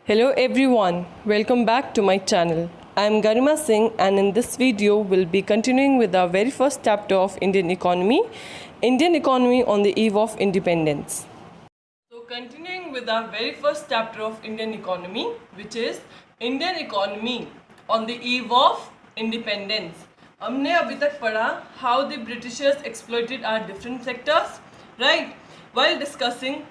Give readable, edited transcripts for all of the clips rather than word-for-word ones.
Hello everyone, welcome back to my channel. I am Garima Singh and in this video we'll be continuing with our very first chapter of Indian economy on the eve of independence. So continuing with our very first chapter of Indian economy, which is Indian economy on the eve of independence. हमने अभी तक पढ़ा how the Britishers exploited our different sectors, right? While discussing,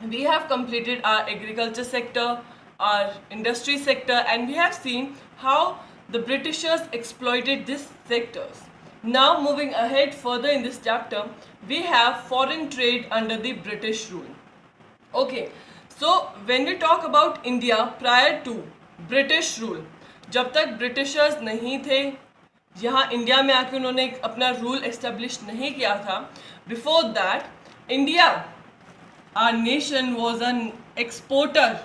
we have completed our agriculture sector, our industry sector, and we have seen how the Britishers exploited these sectors. Now moving ahead further in this chapter, we have foreign trade under the British rule. Okay, so when we talk about India prior to British rule, जब तक Britishers नहीं थे, यहाँ India में आके उन्होंने अपना rule establish नहीं किया था, before that India our nation was an exporter.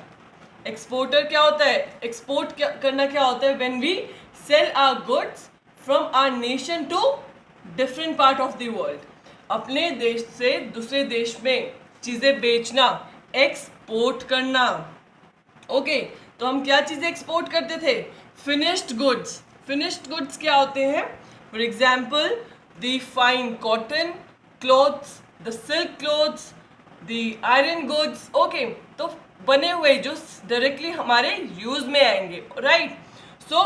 Exporter क्या होता है? एक्सपोर्ट करना क्या होता है? When we sell our goods from our nation to different part of the world. अपने देश से दूसरे देश में चीज़ें बेचना, एक्सपोर्ट करना. ओके, तो हम क्या चीज़ें एक्सपोर्ट करते थे? Finished goods. फिनिश्ड गुड्स क्या होते हैं? For example the fine cotton clothes, the silk clothes, the iron goods. Okay, तो बने हुए जो डायरेक्टली हमारे यूज में आएंगे, राइट? सो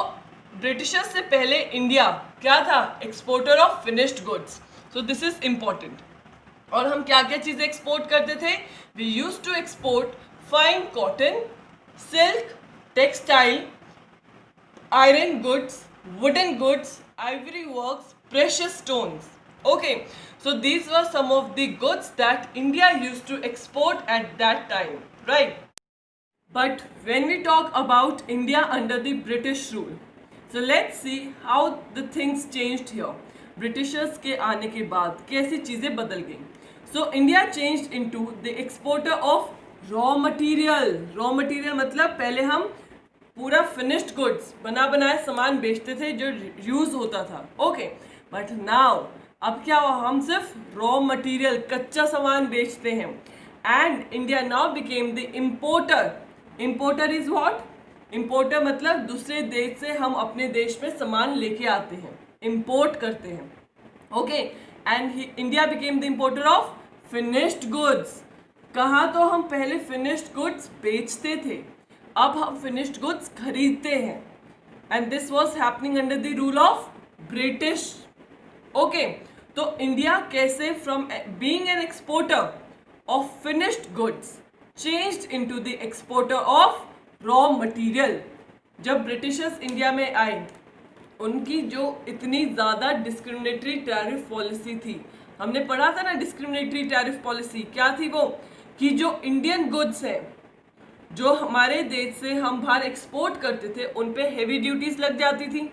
ब्रिटिशर्स से पहले इंडिया क्या था? Exporter of finished goods. So this is important. और हम क्या क्या चीज़ें एक्सपोर्ट करते थे? We use to export fine cotton, silk, textile, iron goods, wooden goods, ivory works, precious stones. Okay, so these were some of the goods that India used to export at that time, right? But when we talk about India under the British rule, so let's see how the things changed here. Britishers के आने के बाद कैसी चीज़ें बदल गई. So India changed into the exporter of raw material. Raw material मतलब पहले हम पूरा फिनिश्ड गुड्स, बना बनाए सामान बेचते थे जो यूज होता था. ओके, बट नाउ अब क्या हुआ? हम सिर्फ रॉ मटेरियल, कच्चा सामान बेचते हैं. And India now became the importer. Importer is what? Importer मतलब दूसरे देश से हम अपने देश में सामान लेके आते हैं, इम्पोर्ट करते हैं. Okay, and India became the importer of finished goods. कहाँ? तो हम पहले फिनिश्ड गुड्स बेचते थे, अब हम फिनिश्ड गुड्स खरीदते हैं. And this was happening under the rule of British. Okay, तो इंडिया कैसे from being an exporter of finished goods changed into the exporter of raw material. जब ब्रिटिशर्स इंडिया में आए, उनकी जो इतनी ज़्यादा डिस्क्रिमिनेटरी टैरिफ पॉलिसी थी, हमने पढ़ा था ना डिस्क्रिमिनेटरी टैरिफ पॉलिसी क्या थी वो? कि जो इंडियन गुड्स हैं, जो हमारे देश से हम बाहर एक्सपोर्ट करते थे, उन पे हेवी ड्यूटीज लग जाती थी.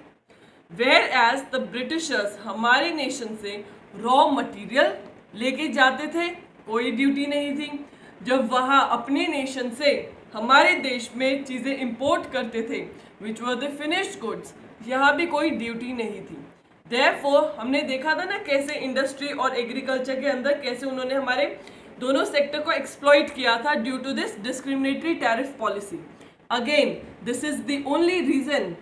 वेयर एज द ब्रिटिशर्स हमारे नेशन से रॉ मटेरियल लेके जाते थे, कोई ड्यूटी नहीं थी. जब वहाँ अपने नेशन से हमारे देश में चीज़ें इंपोर्ट करते थे, विच वर द फिनिश्ड गुड्स, यहाँ भी कोई ड्यूटी नहीं थी. देयरफॉर हमने देखा था ना कैसे इंडस्ट्री और एग्रीकल्चर के अंदर कैसे उन्होंने हमारे दोनों सेक्टर को एक्सप्लॉइट किया था due to this discriminatory tariff policy. Again this is the only reason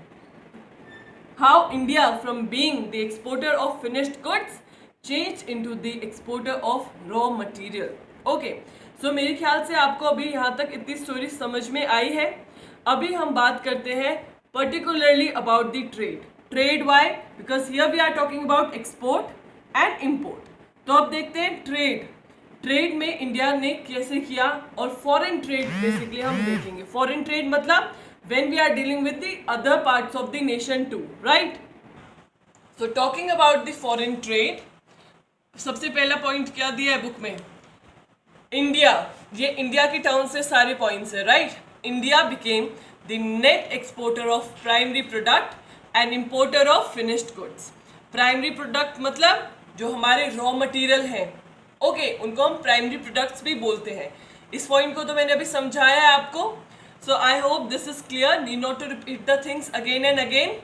how India from being the exporter of finished goods change into the exporter of raw material. Okay, so मेरे ख्याल से आपको अभी यहाँ तक इतनी स्टोरी समझ में आई है. अभी हम बात करते हैं particularly about the trade. Trade why? Because here we are talking about export and import. तो अब देखते हैं ट्रेड. ट्रेड में इंडिया ने कैसे किया, और फॉरेन ट्रेड बेसिकली हम देखेंगे. फॉरेन ट्रेड मतलब when we are dealing with the other parts of the nation too, right? So talking about the foreign trade, सबसे पहला पॉइंट क्या दिया है बुक में? इंडिया. ये इंडिया की टर्म से सारे पॉइंट्स है, right? India became the net exporter of primary product and importer of finished goods. Primary product मतलब जो हमारे रॉ मटेरियल हैं, ओके, उनको हम प्राइमरी प्रोडक्ट्स भी बोलते हैं. इस पॉइंट को तो मैंने अभी समझाया है आपको. So I hope this is clear, need not to repeat the things again and again.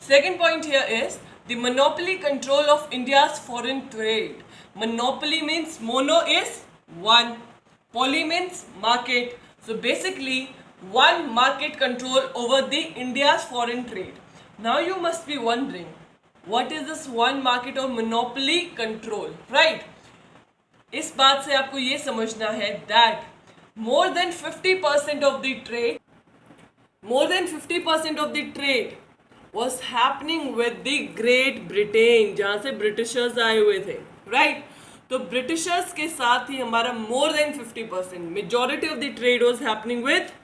Second point here is the monopoly control of India's foreign trade. Monopoly means mono is one, poly means market. So basically one market control over the India's foreign trade. Now you must be wondering, what is this one market or monopoly control, right? इस बात से आपको ये समझना है that more than 50% of the trade was happening with the Great Britain, जहाँ से Britishers आए हुए थे, right? तो ब्रिटिशर्स के साथ ही हमारा more than 50% majority of the trade was happening with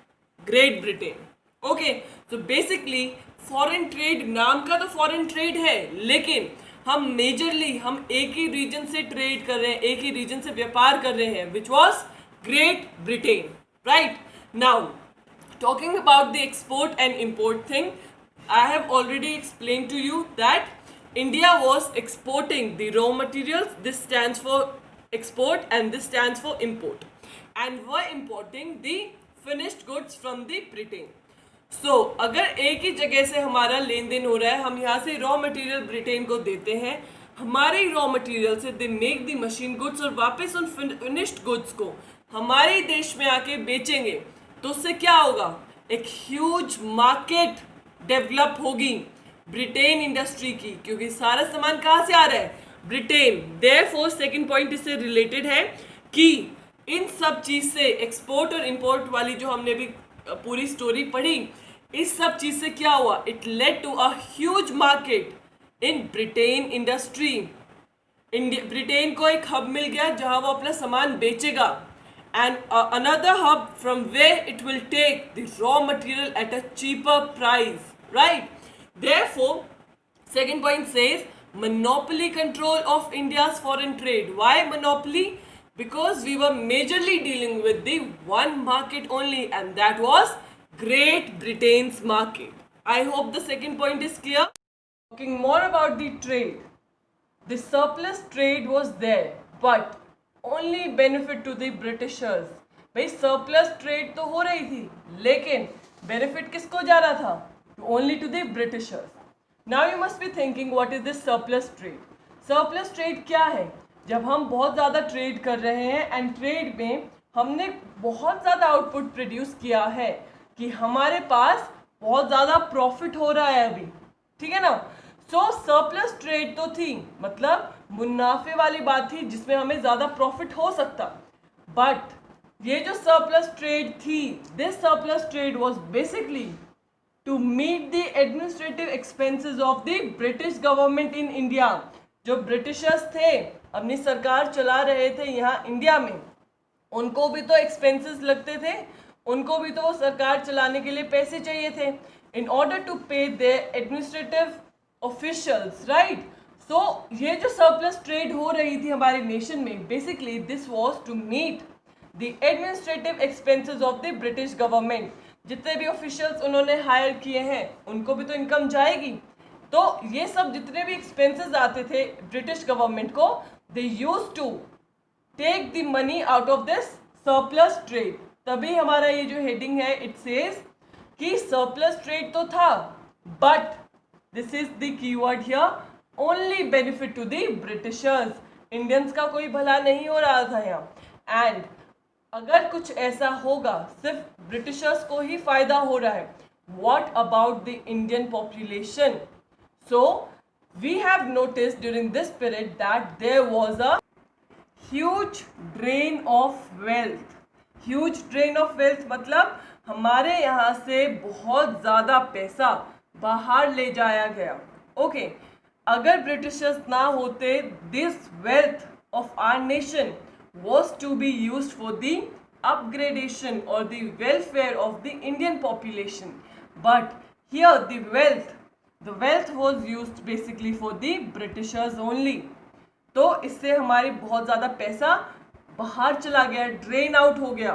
great Britain. Okay, तो बेसिकली फॉरेन ट्रेड, नाम का तो फॉरेन ट्रेड है, लेकिन हम मेजरली हम एक ही रीजन से ट्रेड कर रहे हैं, एक ही रीजन से व्यापार कर रहे हैं, which was great Britain, right? Now talking about the export and import thing, I have already explained to you that India was exporting the raw materials. This stands for export and this stands for import, and were importing the finished goods from the Britain. So अगर एक ही जगह से हमारा लेन then हो रहा है, हम यहाँ से रॉ मटेरियल ब्रिटेन को देते हैं, हमारे रॉ मटेरियल से they make the machine goods और वापस उन फिनिश्ड गुड्स को हमारे देश में आके बेचेंगे, तो उससे क्या होगा? एक ह्यूज मार्केट डेवलप होगी ब्रिटेन इंडस्ट्री की, क्योंकि सारा सामान कहाँ से आ रहा है? ब्रिटेन. देयरफॉर सेकंड पॉइंट इससे रिलेटेड है कि इन सब चीज़ से एक्सपोर्ट और इंपोर्ट वाली जो हमने भी पूरी स्टोरी पढ़ी, इस सब चीज़ से क्या हुआ? It led to a huge market in Britain industry. Britain को एक हब मिल गया जहाँ वो अपना सामान बेचेगा, and another hub from where it will take the raw material at a cheaper price, right? Therefore, second point says monopoly control of India's foreign trade. Why monopoly? Because we were majorly dealing with the one market only, and that was Great Britain's market. I hope the second point is clear. Talking more about the trade, the surplus trade was there, but only benefit to the Britishers. भाई surplus trade तो हो रही थी, लेकिन benefit किसको जा रहा था? Only to the Britishers. Now you must be thinking what is this surplus trade. Surplus trade क्या है? जब हम बहुत ज़्यादा ट्रेड कर रहे हैं एंड ट्रेड में हमने बहुत ज़्यादा आउटपुट प्रोड्यूस किया है कि हमारे पास बहुत ज़्यादा प्रॉफिट हो रहा है अभी, ठीक है ना? सो सरप्लस ट्रेड तो थी, मतलब मुनाफे वाली बात थी जिसमें हमें ज़्यादा प्रॉफिट हो सकता. बट ये जो सरप्लस ट्रेड थी, this surplus trade was basically to meet the administrative expenses of the British government in India. जो ब्रिटिशर्स थे, अपनी सरकार चला रहे थे यहाँ इंडिया में, उनको भी तो एक्सपेंसेस लगते थे, उनको भी तो वो सरकार चलाने के लिए पैसे चाहिए थे, इन ऑर्डर टू पे देयर एडमिनिस्ट्रेटिव ऑफिशियल्स, राइट? सो ये जो सरप्लस ट्रेड हो रही थी हमारे नेशन में, basically this was to meet the administrative expenses of the British government. जितने भी ऑफिशियल्स उन्होंने हायर किए हैं, उनको भी तो इनकम जाएगी. तो ये सब जितने भी एक्सपेंसेस आते थे ब्रिटिश गवर्नमेंट को, they used to take the money out of this surplus trade. तभी हमारा ये जो हेडिंग है, इट सेज कि सरप्लस ट्रेड तो था, but this is the keyword here, only benefit to the Britishers. Indians का कोई भला नहीं हो रहा था यहाँ. एंड अगर कुछ ऐसा होगा, सिर्फ ब्रिटिशर्स को ही फायदा हो रहा है, what about the Indian population? So we have noticed during this period that there was a huge drain of wealth. Huge drain of wealth मतलब हमारे यहाँ से बहुत ज़्यादा पैसा बाहर ले जाया गया. ओके, अगर ब्रिटिशर्स ना होते, this wealth of our nation was to be used for the upgradation or the welfare of the Indian population. But here the wealth was used basically for the Britishers only. तो इससे हमारे बहुत ज़्यादा पैसा बाहर चला गया, ड्रेन आउट हो गया,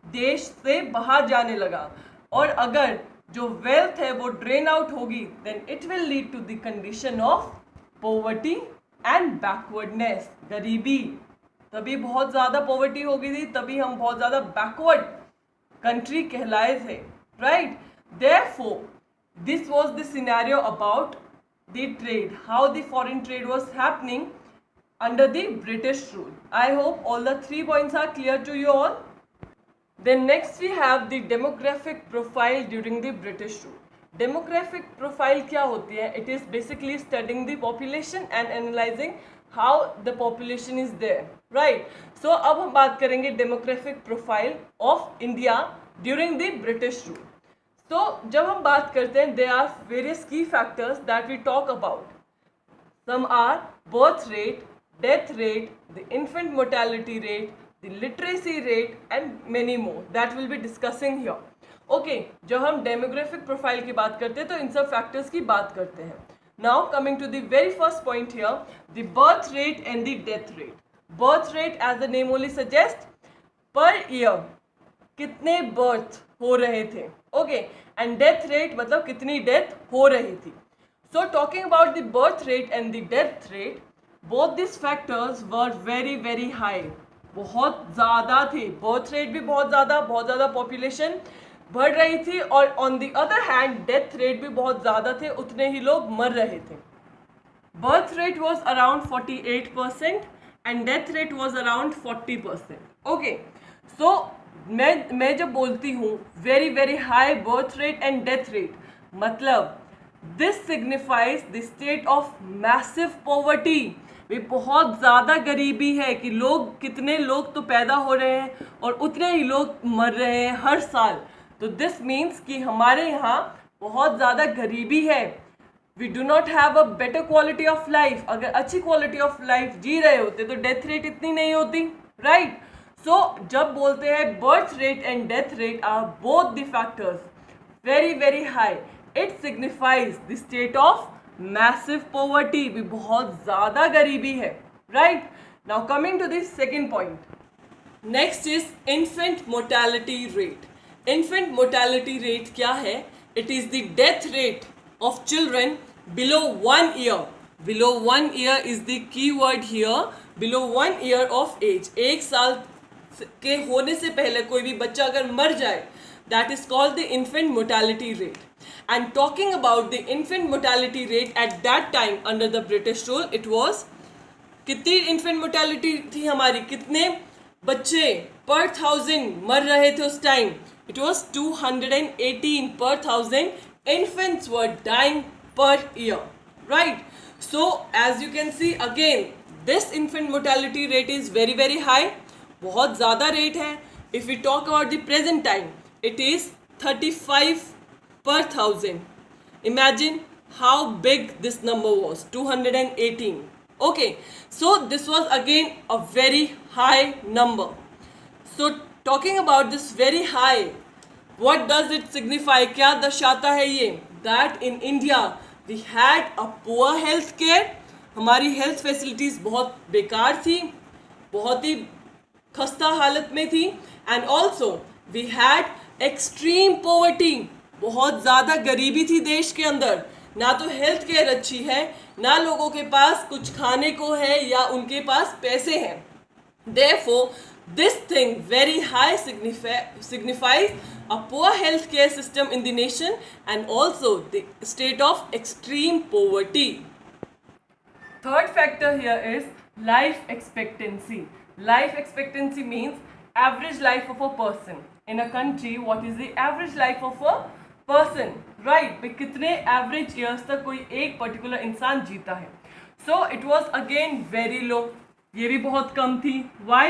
देश से बाहर जाने लगा. और अगर जो वेल्थ है वो ड्रेन आउट होगी, then it will lead to the condition of poverty and backwardness, गरीबी. तभी बहुत ज़्यादा पॉवर्टी हो गई थी, तभी हम बहुत ज़्यादा बैकवर्ड कंट्री कहलाए थे, right? Therefore this was the scenario about the trade, how the foreign trade was happening under the British rule. I hope all the 3 points are clear to you all. Then next we have the demographic profile during the British rule. Demographic profile क्या होती है? It is basically studying the population and analyzing how the population is there, right? So अब हम बात करेंगे demographic profile of India during the British rule. So जब हम बात करते हैं, there are various key factors that we talk about. Some are birth rate, death rate, the infant mortality rate, the literacy rate and many more that we'll be discussing here. Okay, जब हम demographic profile की बात करते हैं तो इन सब factors की बात करते हैं. Now coming to the very first point here, the birth rate and the death rate. Birth rate as the name only suggests, per year कितने birth हो रहे थे. Okay, and death rate मतलब कितनी death हो रही थी. So talking about the birth rate and the death rate, both these factors were very very high. बहुत ज़्यादा थे. Birth rate भी बहुत ज़्यादा population बढ़ रही थी और on the other hand death rate भी बहुत ज़्यादा थे, उतने ही लोग मर रहे थे. Birth rate was around 48% and death rate was around 40%. Okay, so मैं जब बोलती हूँ very very high birth rate and death rate, मतलब this signifies the state of massive poverty. वे बहुत ज़्यादा गरीबी है कि लोग कितने लोग तो पैदा हो रहे हैं और उतने ही लोग मर रहे हैं हर साल. तो दिस मीन्स कि हमारे यहाँ बहुत ज़्यादा गरीबी है. We do not have a better quality of life. अगर अच्छी क्वालिटी ऑफ लाइफ जी रहे होते तो डेथ रेट इतनी नहीं होती, राइट? सो जब बोलते हैं birth rate and death rate are both the factors very very high, it signifies the state of massive poverty. भी बहुत ज़्यादा गरीबी है, right? Now coming to this second point. Next is infant mortality rate. Infant mortality rate क्या है? It is the death rate of children below 1 year. Below 1 year is the key word here. Below 1 year of age, 1 साल के होने से पहले कोई भी बच्चा अगर मर जाए, that is called the infant mortality rate. And talking about the infant mortality rate at that time under the British rule, it was, कितनी infant mortality थी हमारी, कितने बच्चे per 1000 मर रहे थे उस time? It was 218 per 1000 infants were dying per year, right? So as you can see again, this infant mortality rate is very very high. बहुत ज़्यादा रेट है. If we talk about the present time, it is 35 per 1000. Imagine how big this number was, 218. Okay, so this was again a very high number. So talking about this very high, what does it signify? क्या दर्शाता है ये? That in India we had a poor health care. हमारी health facilities बहुत बेकार थी, बहुत ही खस्ता हालत में थी. And also we had extreme poverty. बहुत ज़्यादा गरीबी थी देश के अंदर. ना तो हेल्थ केयर अच्छी है, ना लोगों के पास कुछ खाने को है या उनके पास पैसे हैं. Therefore, this thing very high signifies a poor healthcare system in the nation and also the state of extreme poverty. Third factor here is life expectancy. Life expectancy means average life of a person. In a country, what is the average life of a person? Right? भाई कितने average years तक कोई एक particular इंसान जीता है? So it was again very low. ये भी बहुत कम थी. Why?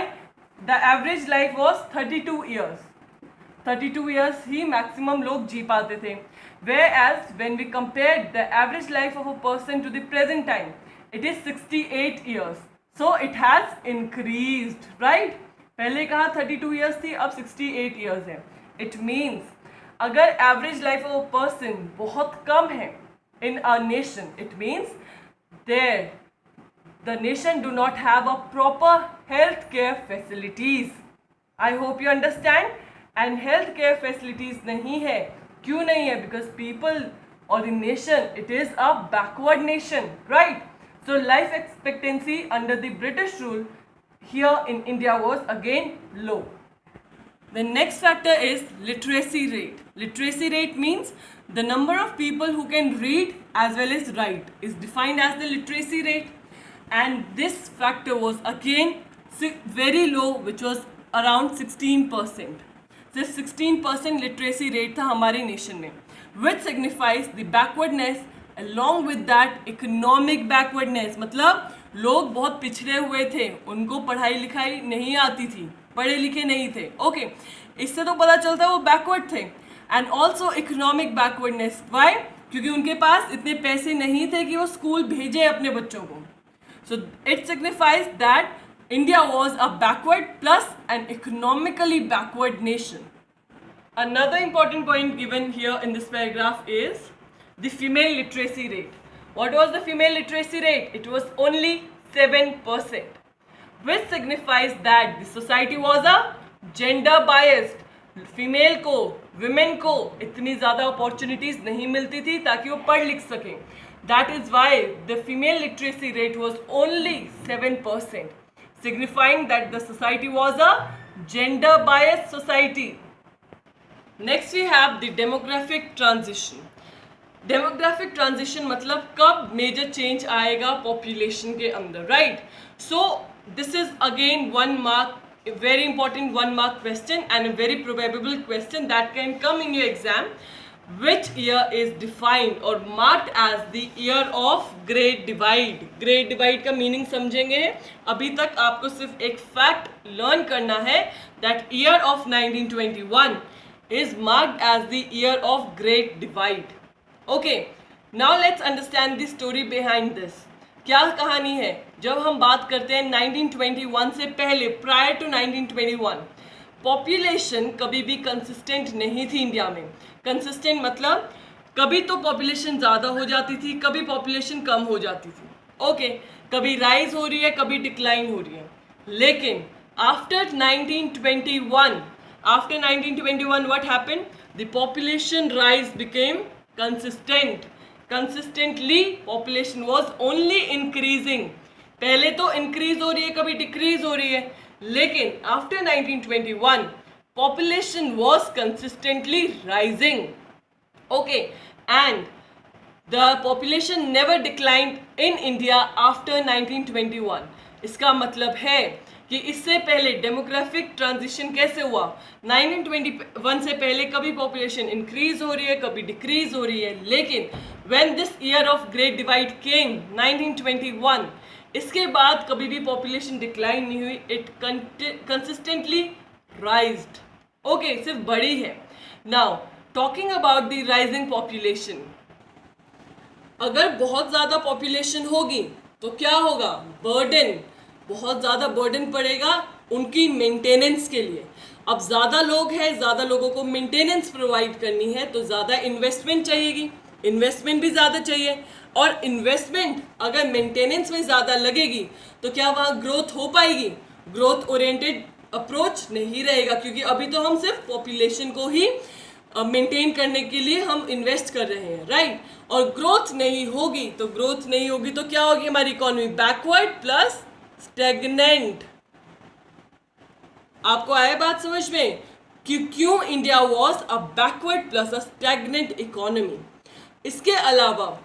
The average life was 32 years. 32 years he maximum लोग जी पाते थे. Whereas when we compare the average life of a person to the present time, it is 68 years. So it has increased, right? पहले कहा 32 years थी, अब 68 years है. It means अगर average life of a person बहुत कम है in a nation, it means the nation do not have a proper healthcare facilities. I hope you understand. And healthcare facilities नहीं है. क्यों नहीं है? Because people or the nation, it is a backward nation, right? So life expectancy under the British rule here in India was again low. The next factor is literacy rate. Literacy rate means the number of people who can read as well as write is defined as the literacy rate. And this factor was again very low, which was around 16%. सिर्फ 16% literacy rate था हमारे nation में, which signifies the backwardness along with that economic backwardness. मतलब लोग बहुत पिछड़े हुए थे, उनको पढ़ाई लिखाई नहीं आती थी, पढ़े लिखे नहीं थे। ओके, इससे तो पता चलता है वो बैकवर्ड थे। And also economic backwardness, why? क्योंकि उनके पास इतने पैसे नहीं थे कि वो स्कूल भेजे अपने बच्चों को। So it signifies that India was a backward plus an economically backward nation. Another important point given here in this paragraph is the female literacy rate. What was the female literacy rate? It was only 7%, which signifies that the society was a gender biased. Female को, women को इतनी ज़्यादा opportunities नहीं मिलती थी ताकि वो पढ़ लिख सकें. That is why the female literacy rate was only 7%. Signifying that the society was a gender biased society. Next we have the demographic transition. Demographic transition मतलब कब major change आएगा population के अंदर, right? So this is again one mark, a very important one mark question and a very probable question that can come in your exam. Which year is defined or marked as the year of Great Divide? Great Divide का meaning समझेंगे. अभी तक आपको सिर्फ एक fact learn करना है that year of 1921 is marked as the year of Great Divide. Okay, now let's understand the story behind this. क्या कहानी है? जब हम बात करते हैं 1921 से पहले, prior to 1921, पॉपुलेशन कभी भी कंसिस्टेंट नहीं थी इंडिया में. कंसिस्टेंट मतलब कभी तो पॉपुलेशन ज़्यादा हो जाती थी, कभी पॉपुलेशन कम हो जाती थी. ओके, कभी राइज हो रही है, कभी डिक्लाइन हो रही है. लेकिन after 1921 what happened? The population rise became consistent. Consistently population was only increasing. पहले तो इंक्रीज हो रही है, कभी डिक्रीज हो रही है, लेकिन after 1921 population was consistently rising. Okay, and the population never declined in India after 1921. इसका मतलब है कि इससे पहले डेमोग्राफिक ट्रांजिशन कैसे हुआ? 1921 से पहले कभी पॉपुलेशन इंक्रीज हो रही है, कभी डिक्रीज हो रही है, लेकिन when this year of great divide came 1921, इसके बाद कभी भी पॉपुलेशन डिक्लाइन नहीं हुई. It consistently राइज्ड. ओके, सिर्फ बढ़ी है. Now talking about the rising population, अगर बहुत ज़्यादा पॉपुलेशन होगी तो क्या होगा? बर्डन, बहुत ज़्यादा बर्डन पड़ेगा उनकी मेंटेनेंस के लिए. अब ज़्यादा लोग हैं, ज़्यादा लोगों को मेंटेनेंस प्रोवाइड करनी है तो ज़्यादा इन्वेस्टमेंट चाहिएगी, इन्वेस्टमेंट भी ज़्यादा चाहिए. और इन्वेस्टमेंट अगर मेंटेनेंस में ज़्यादा लगेगी तो क्या वहाँ ग्रोथ हो पाएगी? ग्रोथ ओरिएंटेड अप्रोच नहीं रहेगा, क्योंकि अभी तो हम सिर्फ पॉपुलेशन को ही मेंटेन करने के लिए हम इन्वेस्ट कर रहे हैं, राइट? और ग्रोथ नहीं होगी तो क्या होगी हमारी इकोनॉमी? Backward plus stagnant. आपको आया बात समझ में कि क्यों India was a backward plus a stagnant economy? इसके अलावा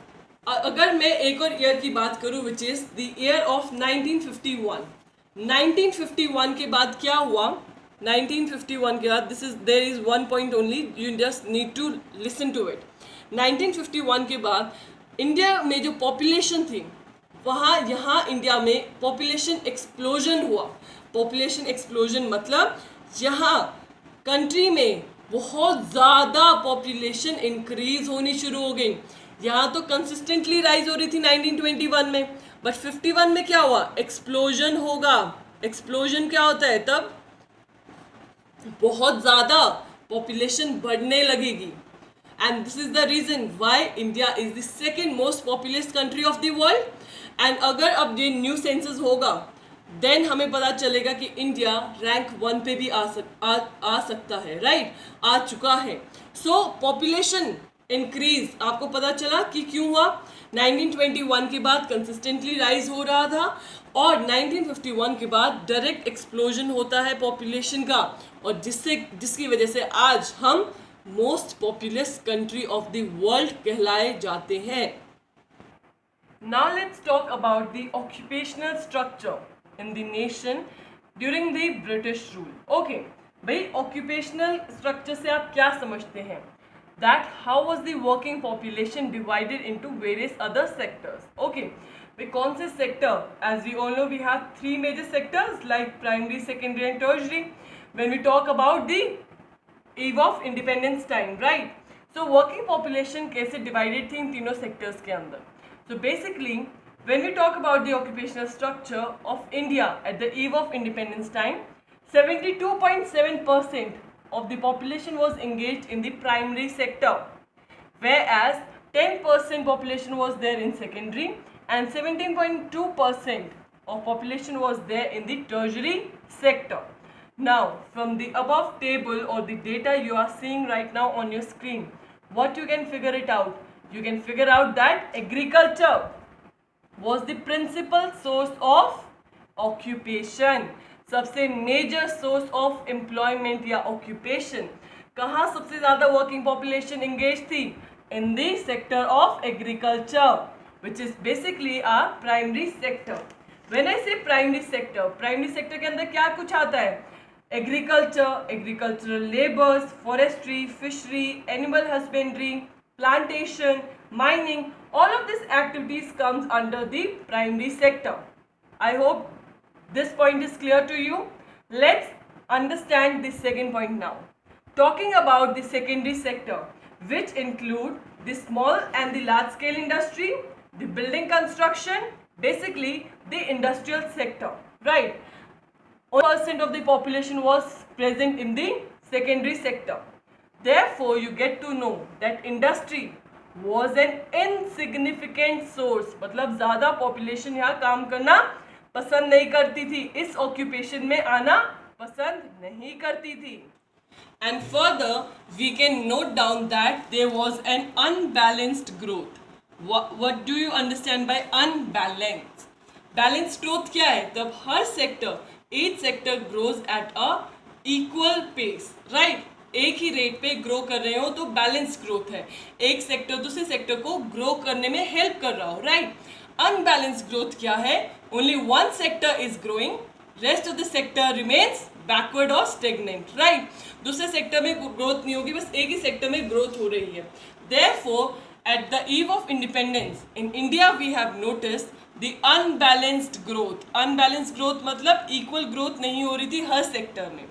अगर मैं एक और ईयर की बात करूं which is the year of 1951. 1951 के बाद क्या हुआ? 1951 के बाद there is one point only, you just need to listen to it. 1951 के बाद इंडिया में जो पॉपुलेशन थी वहाँ यहाँ इंडिया में पॉपुलेशन एक्सप्लोजन हुआ. पॉपुलेशन एक्सप्लोजन मतलब यहाँ कंट्री में बहुत ज़्यादा पॉपुलेशन इंक्रीज होनी शुरू हो गई. यहाँ तो कंसिस्टेंटली राइज हो रही थी 1921 में, बट 51 में क्या हुआ? एक्सप्लोजन होगा. एक्सप्लोजन क्या होता है? तब बहुत ज़्यादा पॉपुलेशन बढ़ने लगेगी. And this is the reason why India is the second most populous country of the world. And अगर अब ये न्यू सेंसस होगा देन हमें पता चलेगा कि इंडिया रैंक 1 पे भी आ सकता है, राइट? आ चुका है. सो पॉपुलेशन इंक्रीज आपको पता चला कि क्यों हुआ? 1921 के बाद कंसिस्टेंटली राइज हो रहा था और 1951 के बाद डायरेक्ट एक्सप्लोजन होता है पॉपुलेशन का, और जिसकी वजह से आज हम most populous country of the world कहलाए जाते हैं. Now let's talk about the occupational structure in the nation during the British rule. Okay, भाई ऑक्यूपेशनल स्ट्रक्चर से आप क्या समझते हैं? That how was the working population divided into various other sectors? Okay, भाई कौन से sector? As we all know, we have three major sectors like primary, secondary and tertiary. When we talk about the eve of independence time, right? So working population कैसे divided थी इन तीनों sectors के अंदर? So basically, when we talk about the occupational structure of India at the eve of independence time, 72.7% of the population was engaged in the primary sector, whereas 10% population was there in secondary and 17.2% of population was there in the tertiary sector. Now, from the above table or the data you are seeing right now on your screen, what you can figure it out? You can figure out that agriculture was the principal source of occupation. सबसे major source of employment या occupation कहाँ सबसे ज्यादा working population engage थी? In the sector of agriculture, which is basically a primary sector. When I say primary sector के अंदर क्या कुछ आता है? Agriculture, agricultural labours, forestry, fishery, animal husbandry, plantation, mining, all of these activities comes under the primary sector. I hope this point is clear to you. Let's understand the second point now. Talking about the secondary sector, which include the small and the large scale industry, the building construction, basically the industrial sector, right? 1% of the population was present in the secondary sector. Therefore, you get to know that industry was an insignificant source. मतलब ज़्यादा population यहाँ काम करना पसंद नहीं करती थी, इस occupation में आना पसंद नहीं करती थी. And further, we can note down that there was an unbalanced growth. What do you understand by unbalanced? Balanced growth क्या है? तब हर sector, each sector grows at a equal pace, right? एक ही रेट पे ग्रो कर रहे हो तो balance growth है. एक सेक्टर दूसरे सेक्टर को ग्रो करने में हेल्प कर रहा हो, राइट? अनबैलेंस ग्रोथ क्या है? Only one sector is growing, rest of the sector remains backward और स्टेगनेंट, राइट? दूसरे सेक्टर में ग्रोथ नहीं होगी, बस एक ही सेक्टर में ग्रोथ हो रही है. Therefore at the eve of independence in India we have noticed the unbalanced growth. Unbalanced growth मतलब इक्वल ग्रोथ नहीं हो रही थी हर सेक्टर में.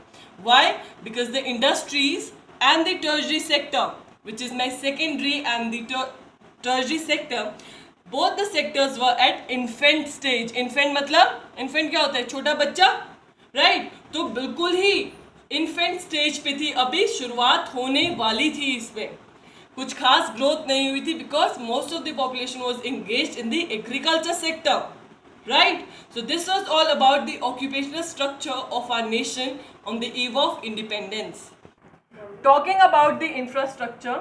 Why? Because the industries and the tertiary sector, which is my secondary and the tertiary sector, both the sectors were at infant stage. Infant मतलब infant क्या होता है? छोटा बच्चा, right? तो बिल्कुल ही infant stage पे थी, अभी शुरुआत होने वाली थी इसमें. कुछ खास ग्रोथ नहीं हुई थी because most of the population was engaged in the agriculture sector. Right? So this was all about the occupational structure of our nation on the eve of independence. Talking about the infrastructure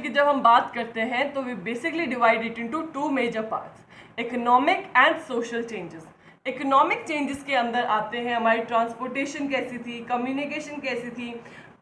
की जब हम बात करते हैं तो we basically divide it into two major parts, economic and social changes. Economic changes के अंदर आते हैं हमारी ट्रांसपोर्टेशन कैसी थी, कम्युनिकेशन कैसी थी,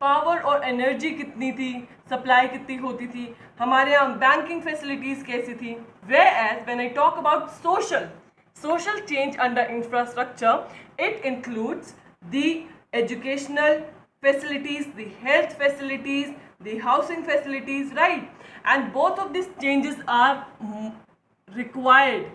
पावर और एनर्जी कितनी थी, सप्लाई कितनी होती थी, हमारे यहाँ बैंकिंग फैसिलिटीज़ कैसी थी. Whereas when I talk about social change under infrastructure, it includes the educational facilities, the health facilities, the housing facilities, right? And both of these changes are required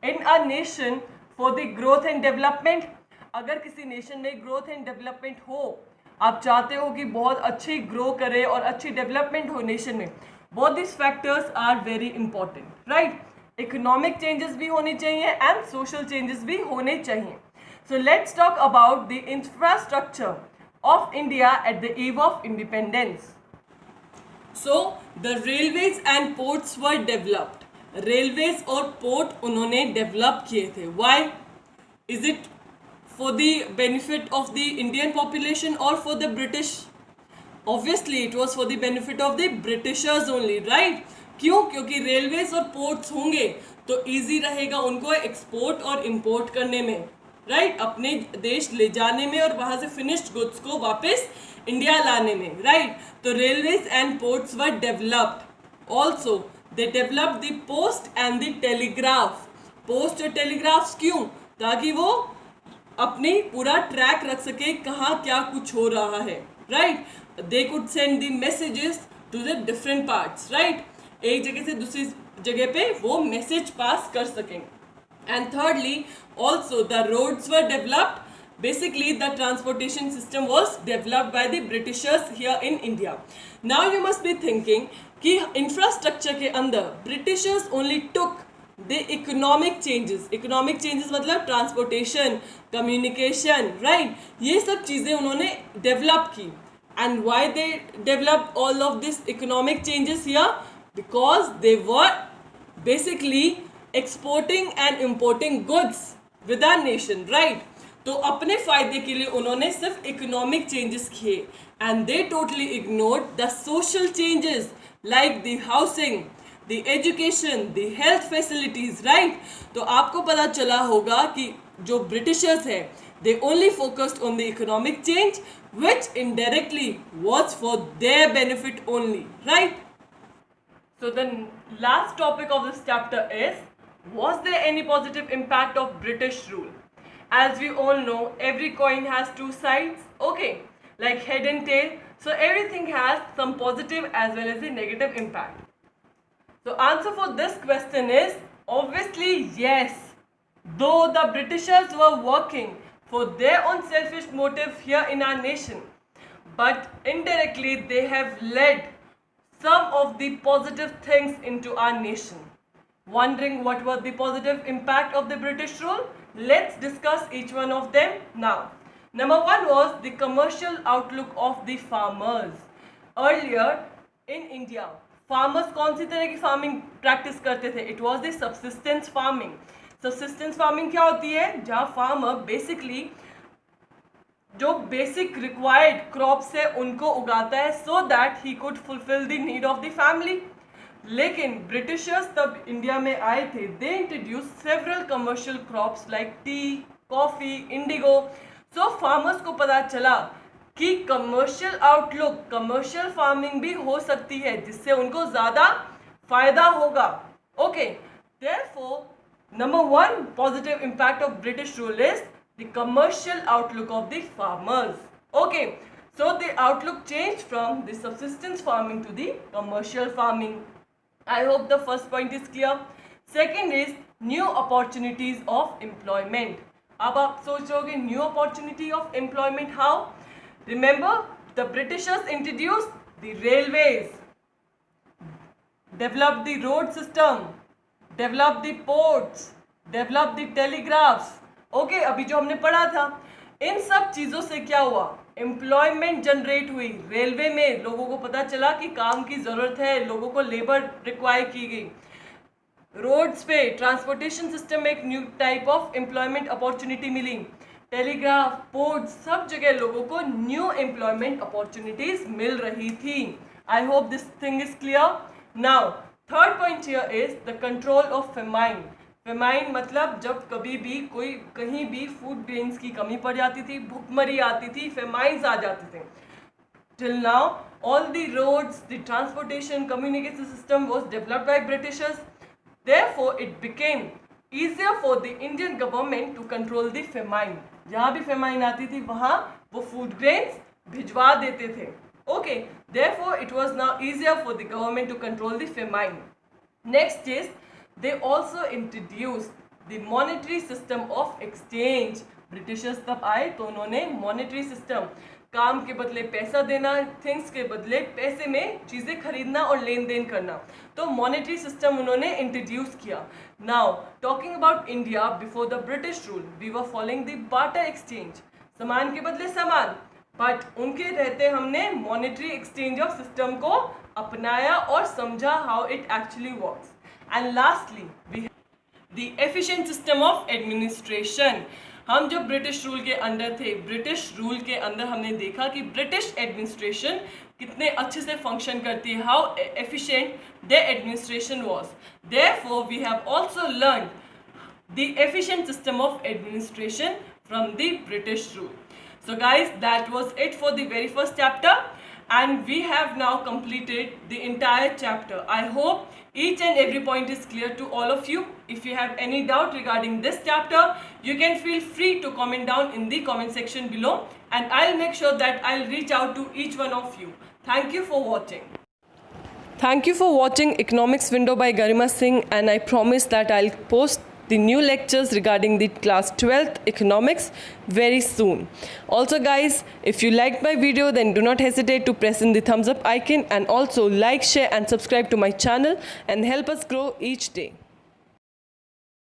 in a nation for the growth and development. अगर किसी nation में growth and development हो, आप चाहते हो कि बहुत अच्छी ग्रो करे और अच्छी डेवलपमेंट हो नेशन में, both this factors are very important, right? Economic changes भी होने चाहिए एंड सोशल चेंजेस भी होने चाहिए. So let's talk about the infrastructure of India at the eve of independence. So the railways and ports were developed. Railways और port उन्होंने develop किए थे. Why? Is it for the benefit of the Indian population or for the British? Obviously it was for the benefit of the Britishers only, right? क्यों? क्योंकि railways और ports होंगे तो easy रहेगा उनको एक्सपोर्ट और इंपोर्ट करने में, राइट? अपने देश ले जाने में और वहाँ से फिनिश्ड गुड्स को वापस इंडिया लाने में, राइट? तो railways and ports were developed. Also they developed the post and the telegraph. Post और टेलीग्राफ्स क्यों? ताकि वो अपनी पूरा ट्रैक रख सके कहाँ क्या कुछ हो रहा है, right. They could send the messages to the different parts, right. एक जगह से दूसरी जगह पे वो मैसेज पास कर सकें. And thirdly, also the roads were developed. Basically, the transportation system was developed by the Britishers here in India. Now you must be thinking कि infrastructure के अंदर Britishers only took the economic changes. Economic changes मतलब transportation, communication, right? ये सब चीज़ें उन्होंने develop की. And why they developed all of this economic changes here? Because they were basically exporting and importing goods with our nation, right. तो अपने फायदे के लिए उन्होंने सिर्फ इकोनॉमिक चेंजेस किए and they totally ignored the social changes like the housing, the education, the health facilities, right. तो आपको पता चला होगा कि जो ब्रिटिशर्स है they only focused on the economic change which indirectly was for their benefit only, right. So the last topic of this chapter is, was there any positive impact of British rule? As we all know, every coin has two sides, okay, like head and tail. So everything has some positive as well as a negative impact. So answer for this question is obviously yes. Though the Britishers were working for their own selfish motive here in our nation, but indirectly they have led some of the positive things into our nation. Wondering what was the positive impact of the British rule? Let's discuss each one of them now. Number one was the commercial outlook of the farmers. Earlier in India, farmers कौन सी तरह की farming practice करते थे? It was the subsistence farming. Subsistence farming क्या होती है? जहाँ farmer basically जो बेसिक रिक्वायर्ड क्रॉप्स है उनको उगाता है so that he could fulfil the need of the family. लेकिन ब्रिटिशर्स तब इंडिया में आए थे, they introduce several commercial crops like T, coffee, Indigo. So farmers को पता चला कि कमर्शियल आउटलुक, कमर्शियल फार्मिंग भी हो सकती है जिससे उनको ज़्यादा फायदा होगा. Okay, therefore number one positive impact of British rule is the commercial outlook of the farmers. Okay, so the outlook changed from the subsistence farming to the commercial farming. I hope the first point is clear. Second is new opportunities of employment. अब आप सोच रहे होगे new opportunity of employment how? Remember the Britishers introduced the railways, developed the road system, developed the ports, developed the telegraphs. Okay, अभी जो हमने पढ़ा था इन सब चीज़ों से क्या हुआ? एम्प्लॉयमेंट जनरेट हुई. रेलवे में लोगों को पता चला कि काम की ज़रूरत है, लोगों को लेबर रिक्वायर की गई. रोड्स पे ट्रांसपोर्टेशन सिस्टम में एक new type of employment opportunity मिली. टेलीग्राफ, पोर्ट, सब जगह लोगों को न्यू एम्प्लॉयमेंट अपॉर्चुनिटीज मिल रही थी. आई hope this thing is clear. Now third point here is the control of famine. Famine मतलब जब कभी भी कोई कहीं भी फूड ग्रेन्स की कमी पड़ जाती थी, भुखमरी आती थी, फेमाइंस आ जाते थे. Till now all the roads, the transportation, communication system was developed by Britishers. Therefore it became easier for the Indian government to control the famine. जहाँ भी फेमाइन आती थी वहाँ वो फूड ग्रेन्स भिजवा देते थे. Okay, therefore it was now easier for the government to control the famine. Next is they also introduced the monetary system of exchange. Britishers तब आए तो उन्होंने मॉनेटरी सिस्टम, काम के बदले पैसा देना, थिंग्स के बदले पैसे में चीज़ें खरीदना और लेन देन करना, तो मॉनेटरी सिस्टम उन्होंने इंट्रोड्यूस किया. Now talking about India before the British rule, we were following the barter exchange, सामान के बदले सामान, बट उनके रहते हमने मॉनेटरी एक्सचेंज ऑफ सिस्टम को अपनाया और समझा how it actually works. And lastly we the efficient system of administration. हम जब ब्रिटिश रूल के अंडर थे, ब्रिटिश रूल के अंदर हमने देखा कि ब्रिटिश एडमिनिस्ट्रेशन कितने अच्छे से फंक्शन करती है, how efficient the administration was. Therefore we have also learn the efficient system of administration from the British rule. So guys, that was it for the very first chapter. and we have now completed the entire chapter. I hope each and every point is clear to all of you. If you have any doubt regarding this chapter, you can feel free to comment down in the comment section below, and I'll make sure that I'll reach out to each one of you. Thank you for watching. Thank you for watching Economics Window by Garima Singh, and I promise that I'll post the new lectures regarding the class 12th economics very soon. Also guys, if you liked my video, then do not hesitate to press in the thumbs up icon, and also like, share and subscribe to my channel and help us grow each day.